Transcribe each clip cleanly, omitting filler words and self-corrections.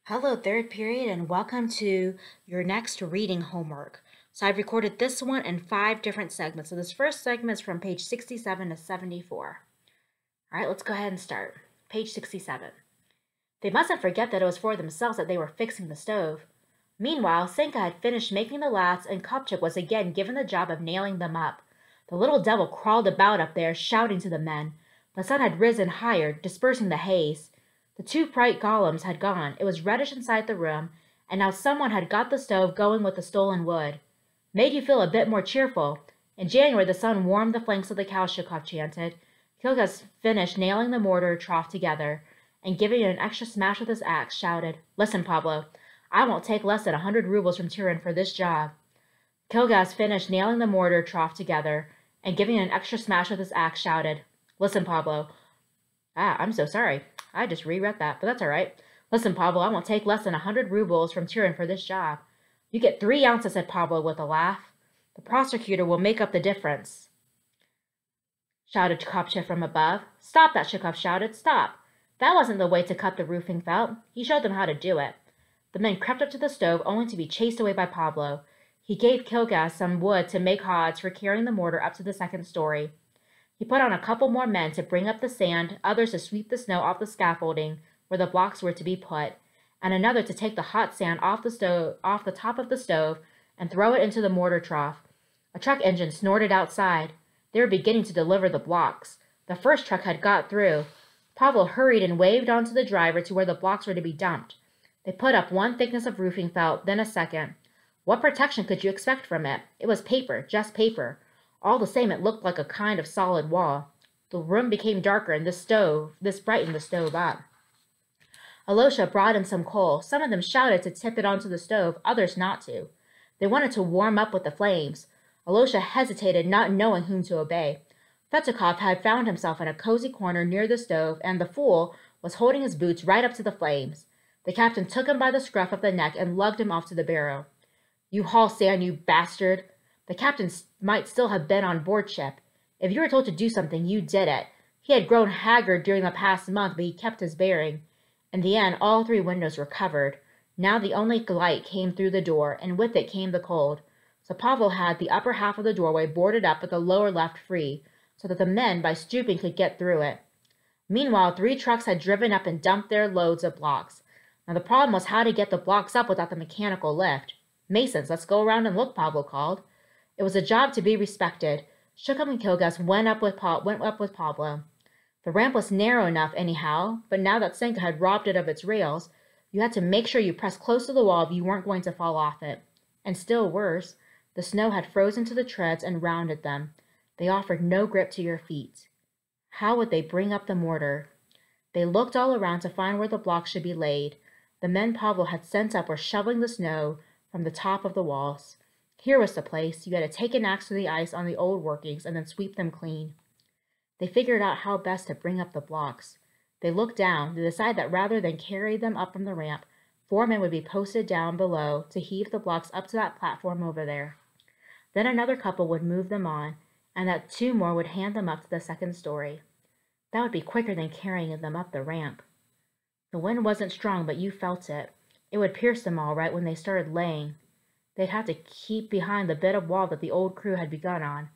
Hello, third period, and welcome to your next reading homework. So I've recorded this one in 5 different segments. So this first segment is from page 67 to 74. All right, let's go ahead and start. Page 67. They mustn't forget that it was for themselves that they were fixing the stove. Meanwhile, Senka had finished making the laths, and Kopchik was again given the job of nailing them up. The little devil crawled about up there, shouting to the men. The sun had risen higher, dispersing the haze. The 2 bright golems had gone. It was reddish inside the room, and now someone had got the stove going with the stolen wood. Made you feel a bit more cheerful. In January, the sun warmed the flanks of the cow, Shukov chanted. Kilgas finished nailing the mortar trough together, and giving it an extra smash with his axe, shouted, "Listen, Pablo, I won't take less than 100 rubles from Turin for this job." Kilgas finished nailing the mortar trough together, and giving it an extra smash with his axe, shouted, "Listen, Pablo." I'm so sorry. I just reread that, but that's all right. "Listen, Pablo, I won't take less than 100 rubles from Turin for this job." "You get 3 ounces," said Pablo with a laugh. "The prosecutor will make up the difference," shouted Kopchev from above. "Stop that," Shukov shouted. "Stop. That wasn't the way to cut the roofing felt." He showed them how to do it. The men crept up to the stove, only to be chased away by Pablo. He gave Kilgas some wood to make hods for carrying the mortar up to the 2nd story. He put on a couple more men to bring up the sand, others to sweep the snow off the scaffolding where the blocks were to be put, and another to take the hot sand off the top of the stove and throw it into the mortar trough. A truck engine snorted outside. They were beginning to deliver the blocks. The first truck had got through. Pavel hurried and waved on to the driver to where the blocks were to be dumped. They put up 1 thickness of roofing felt, then a second. What protection could you expect from it? It was paper, just paper. All the same, it looked like a kind of solid wall. The room became darker, and this brightened the stove up. Alosha brought in some coal. Some of them shouted to tip it onto the stove, others not to. They wanted to warm up with the flames. Alosha hesitated, not knowing whom to obey. Fetikov had found himself in a cozy corner near the stove, and the fool was holding his boots right up to the flames. The captain took him by the scruff of the neck and lugged him off to the barrow. "You haul sand, you bastard!" The captain might still have been on board ship. If you were told to do something, you did it. He had grown haggard during the past month, but he kept his bearing. In the end, all 3 windows were covered. Now the only light came through the door, and with it came the cold. So Pavel had the upper half of the doorway boarded up but the lower left free, so that the men, by stooping, could get through it. Meanwhile, 3 trucks had driven up and dumped their loads of blocks. Now the problem was how to get the blocks up without the mechanical lift. "Masons, let's go around and look," Pavel called. It was a job to be respected. Shukov and Kilgas went up with Pablo. The ramp was narrow enough anyhow, but now that Senka had robbed it of its rails, you had to make sure you pressed close to the wall if you weren't going to fall off it. And still worse, the snow had frozen to the treads and rounded them. They offered no grip to your feet. How would they bring up the mortar? They looked all around to find where the blocks should be laid. The men Pavel had sent up were shoveling the snow from the top of the walls. Here was the place. You had to take an axe to the ice on the old workings and then sweep them clean. They figured out how best to bring up the blocks. They looked down. They decided that rather than carry them up from the ramp, 4 men would be posted down below to heave the blocks up to that platform over there. Then another couple would move them on, and that 2 more would hand them up to the 2nd story. That would be quicker than carrying them up the ramp. The wind wasn't strong, but you felt it. It would pierce them all right when they started laying. They'd have to keep behind the bit of wall that the old crew had begun on.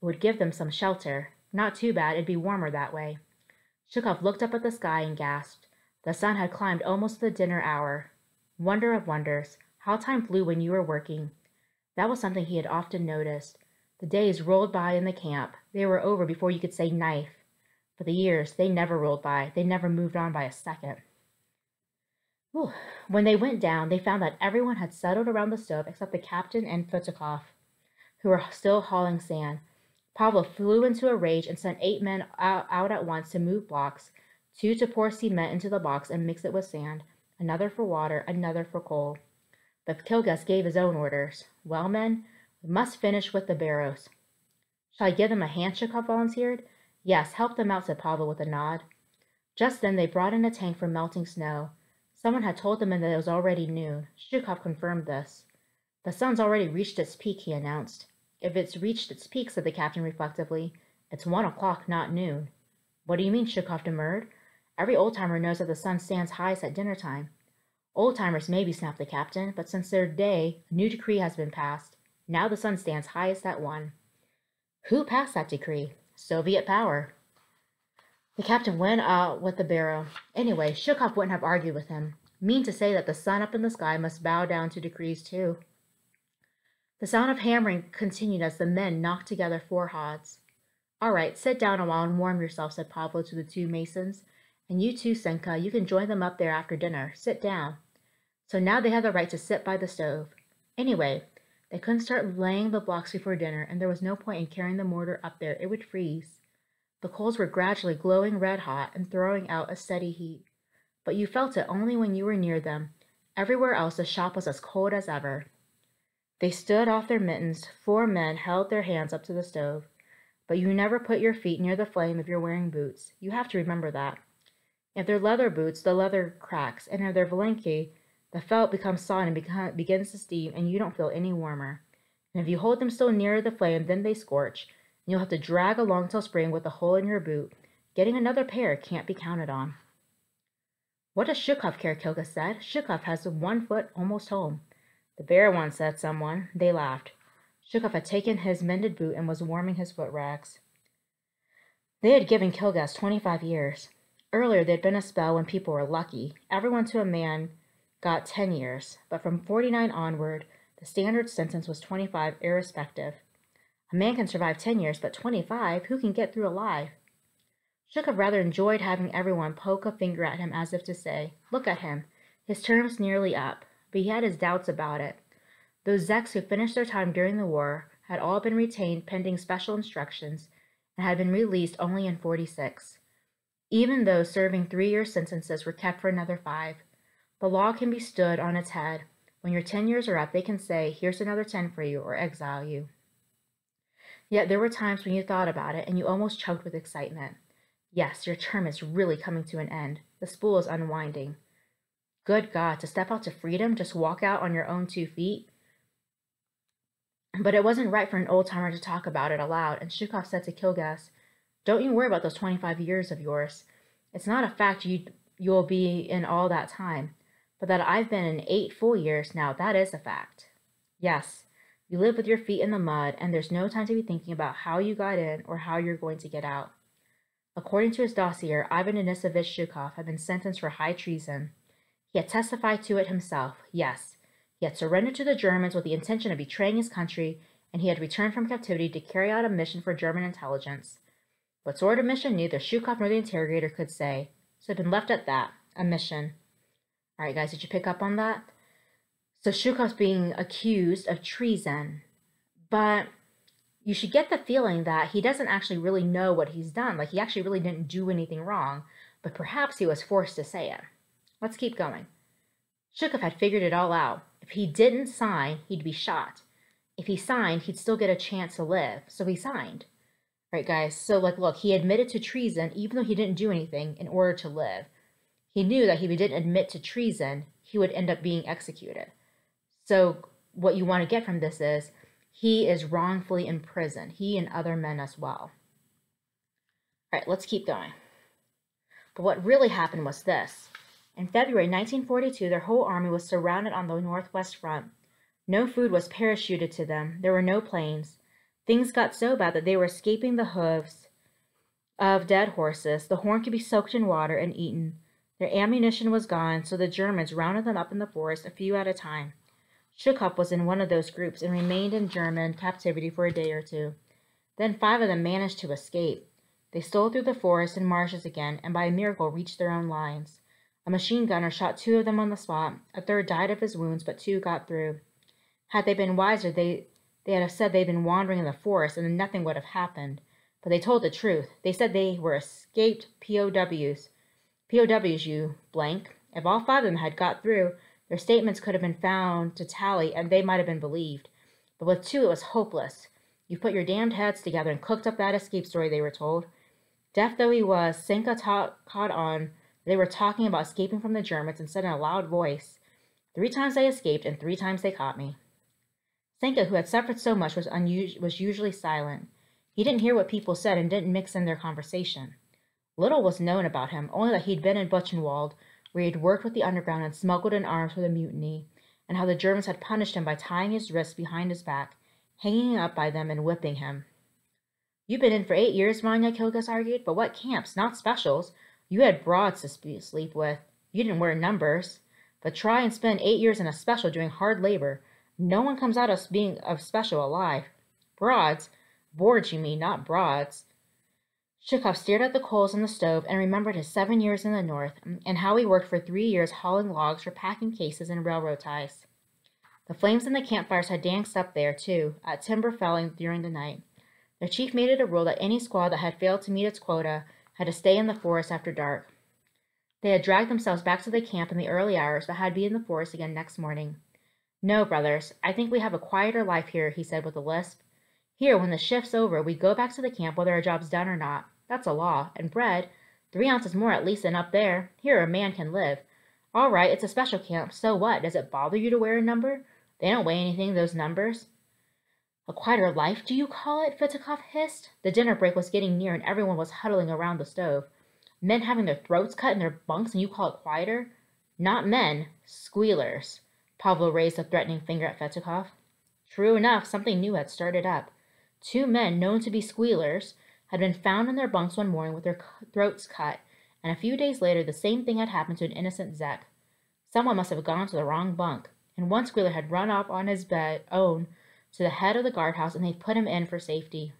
It would give them some shelter. Not too bad, it'd be warmer that way. Shukov looked up at the sky and gasped. The sun had climbed almost to the dinner hour. Wonder of wonders, how time flew when you were working. That was something he had often noticed. The days rolled by in the camp. They were over before you could say knife. But the years, they never rolled by. They never moved on by a second. Whew. When they went down, they found that everyone had settled around the stove except the captain and Fetikov, who were still hauling sand. Pavel flew into a rage and sent 8 men out at once to move blocks, 2 to pour cement into the box and mix it with sand, another for water, another for coal. But Kilgas gave his own orders. "Well, men, we must finish with the barrows." "Shall I give them a hand?" Shukov volunteered. "Yes, help them out," said Pavel with a nod. Just then they brought in a tank for melting snow. Someone had told them that it was already noon. Shukov confirmed this. "The sun's already reached its peak," he announced. "If it's reached its peak," said the captain reflectively, "it's 1 o'clock, not noon." "What do you mean?" Shukov demurred. "Every old-timer knows that the sun stands highest at dinner time." Old-timers maybe, snapped the captain, but since their day, a new decree has been passed. Now the sun stands highest at one. Who passed that decree? Soviet power. The captain went out with the barrow. Anyway, Shukov wouldn't have argued with him. Mean to say that the sun up in the sky must bow down to decrees too. The sound of hammering continued as the men knocked together 4 hods. All right, sit down a while and warm yourself, said Pablo to the 2 masons. And you too, Senka, you can join them up there after dinner. Sit down. So now they had the right to sit by the stove. Anyway, they couldn't start laying the blocks before dinner, and there was no point in carrying the mortar up there. It would freeze. The coals were gradually glowing red hot and throwing out a steady heat. But you felt it only when you were near them. Everywhere else the shop was as cold as ever. They stood off their mittens. 4 men held their hands up to the stove. But you never put your feet near the flame if you're wearing boots. You have to remember that. If they're leather boots, the leather cracks, and if they're Valenki, the felt becomes sodden and begins to steam, and you don't feel any warmer. And if you hold them still nearer the flame, then they scorch, and you'll have to drag along till spring with a hole in your boot. Getting another pair can't be counted on. What does Shukov care? Kilka said. Shukov has 1 foot almost home. The bare one, said someone. They laughed. Shukov had taken his mended boot and was warming his foot rags. They had given Kilgas 25 years. Earlier, there'd been a spell when people were lucky. Everyone to a man got 10 years, but from 49 onward, the standard sentence was 25 irrespective. A man can survive 10 years, but 25, who can get through alive? Shukov rather enjoyed having everyone poke a finger at him as if to say, look at him, his term's nearly up, but he had his doubts about it. Those Zeks who finished their time during the war had all been retained pending special instructions and had been released only in 46. Even those serving 3-year sentences were kept for another 5. The law can be stood on its head. When your 10 years are up, they can say, here's another 10 for you, or exile you. Yet there were times when you thought about it and you almost choked with excitement. Yes, your term is really coming to an end. The spool is unwinding. Good God, to step out to freedom, just walk out on your own 2 feet? But it wasn't right for an old-timer to talk about it aloud, and Shukov said to Kilgas, don't you worry about those 25 years of yours. It's not a fact you'll be in all that time, but that I've been in 8 full years now, that is a fact. Yes, you live with your feet in the mud, and there's no time to be thinking about how you got in or how you're going to get out. According to his dossier, Ivan Denisovich Shukov had been sentenced for high treason. He had testified to it himself, yes. He had surrendered to the Germans with the intention of betraying his country, and he had returned from captivity to carry out a mission for German intelligence. What sort of mission neither Shukov nor the interrogator could say, so it had been left at that, a mission. All right, guys, did you pick up on that? So Shukov's being accused of treason, but you should get the feeling that he doesn't actually really know what he's done. Like, he actually really didn't do anything wrong, but perhaps he was forced to say it. Let's keep going. Shukov had figured it all out. If he didn't sign, he'd be shot. If he signed, he'd still get a chance to live, so he signed. Right, guys, so look, he admitted to treason even though he didn't do anything in order to live. He knew that if he didn't admit to treason, he would end up being executed. So what you want to get from this is he is wrongfully imprisoned, he and other men as well. All right, let's keep going. But what really happened was this. In February 1942, their whole army was surrounded on the northwest front. No food was parachuted to them. There were no planes. Things got so bad that they were escaping the hooves of dead horses. The horn could be soaked in water and eaten. Their ammunition was gone, so the Germans rounded them up in the forest, a few at a time. Shukov was in one of those groups and remained in German captivity for a day or 2. Then 5 of them managed to escape. They stole through the forest and marshes again, and by a miracle reached their own lines. A machine gunner shot 2 of them on the spot. A third died of his wounds, but 2 got through. Had they been wiser, they had have said they'd been wandering in the forest and then nothing would have happened. But they told the truth. They said they were escaped POWs. POWs, you blank. If all 5 of them had got through, their statements could have been found to tally and they might have been believed. But with 2, it was hopeless. You put your damned heads together and cooked up that escape story, they were told. Deaf though he was, Senka caught on. They were talking about escaping from the Germans and said in a loud voice, 3 times I escaped and 3 times they caught me. Senka, who had suffered so much, was usually silent. He didn't hear what people said and didn't mix in their conversation. Little was known about him, only that he'd been in Buchenwald, where he had worked with the underground and smuggled in arms for the mutiny, and how the Germans had punished him by tying his wrists behind his back, hanging up by them, and whipping him. "You've been in for 8 years, Vanya," Kilgus argued, "but what camps, not specials. You had broads to sleep with. You didn't wear numbers. But try and spend 8 years in a special doing hard labor. No one comes out of being a special alive. Broads? Boards, you mean, not broads." Zhukov stared at the coals in the stove and remembered his 7 years in the north, and how he worked for 3 years hauling logs for packing cases and railroad ties. The flames in the campfires had danced up there, too, at timber felling during the night. Their chief made it a rule that any squad that had failed to meet its quota had to stay in the forest after dark. They had dragged themselves back to the camp in the early hours, but had to be in the forest again next morning. "No, brothers, I think we have a quieter life here," he said with a lisp. "Here, when the shift's over, we go back to the camp whether our job's done or not. That's a law. And bread, 3 ounces more at least than up there. Here a man can live. All right, it's a special camp. So what? Does it bother you to wear a number? They don't weigh anything, those numbers." "A quieter life, do you call it?" Fitikov hissed. The dinner break was getting near and everyone was huddling around the stove. "Men having their throats cut in their bunks and you call it quieter?" "Not men, squealers." Pavlo raised a threatening finger at Fetikov. True enough, something new had started up. 2 men known to be squealers had been found in their bunks one morning with their throats cut, and a few days later the same thing had happened to an innocent Zek. Someone must have gone to the wrong bunk, and one squealer had run up on his own to the head of the guardhouse, and they'd put him in for safety.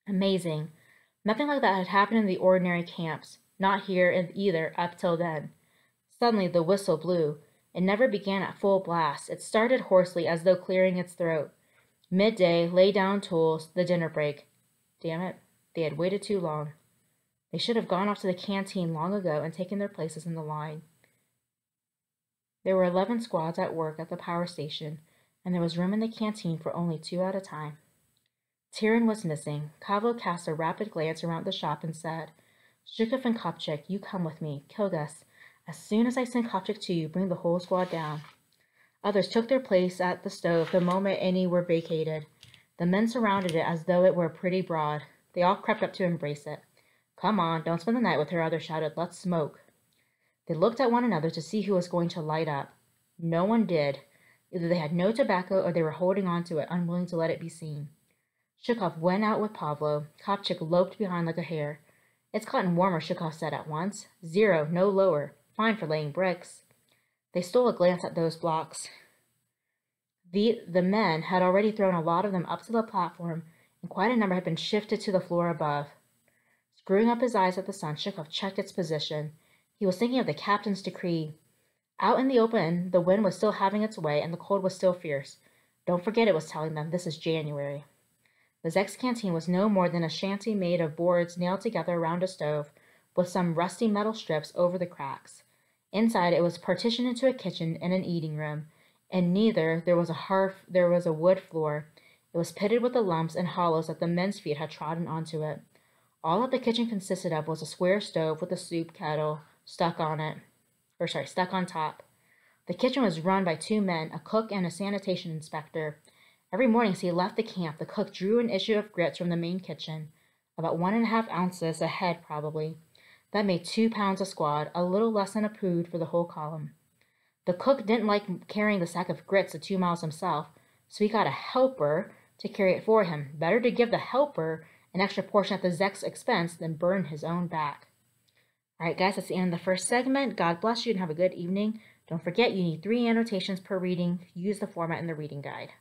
Amazing. Nothing like that had happened in the ordinary camps, not here either up till then. Suddenly the whistle blew. It never began at full blast. It started hoarsely, as though clearing its throat. Midday, lay down tools, the dinner break. Damn it, they had waited too long. They should have gone off to the canteen long ago and taken their places in the line. There were 11 squads at work at the power station, and there was room in the canteen for only 2 at a time. Tyrin was missing. Pavlo cast a rapid glance around the shop and said, "Zhukov and Kopchik, you come with me. Kilgus, as soon as I send Kopchik to you, bring the whole squad down." Others took their place at the stove the moment any were vacated. The men surrounded it as though it were a pretty broad. They all crept up to embrace it. "Come on, don't spend the night with her," others shouted. "Let's smoke." They looked at one another to see who was going to light up. No one did. Either they had no tobacco or they were holding on to it, unwilling to let it be seen. Zhukov went out with Pavlo. Kopchik loped behind like a hare. "It's gotten warmer," Zhukov said at once. "0, no lower. Fine for laying bricks." They stole a glance at those blocks. The men had already thrown a lot of them up to the platform, and quite a number had been shifted to the floor above. Screwing up his eyes at the sun, Zhukov checked its position. He was thinking of the captain's decree. Out in the open, the wind was still having its way, and the cold was still fierce. Don't forget, it was telling them, this is January. The Zek's canteen was no more than a shanty made of boards nailed together around a stove, with some rusty metal strips over the cracks. Inside, it was partitioned into a kitchen and an eating room. In neither there was a wood floor. It was pitted with the lumps and hollows that the men's feet had trodden onto it. All that the kitchen consisted of was a square stove with a soup kettle stuck on top. The kitchen was run by 2 men, a cook and a sanitation inspector. Every morning as he left the camp, the cook drew an issue of grits from the main kitchen, about 1½ ounces a head probably. That made 2 pounds a squad, a little less than a pood for the whole column. The cook didn't like carrying the sack of grits the 2 miles himself, so he got a helper to carry it for him. Better to give the helper an extra portion at the Zek's expense than burn his own back. All right, guys, that's the end of the first segment. God bless you and have a good evening. Don't forget, you need 3 annotations per reading. Use the format in the reading guide.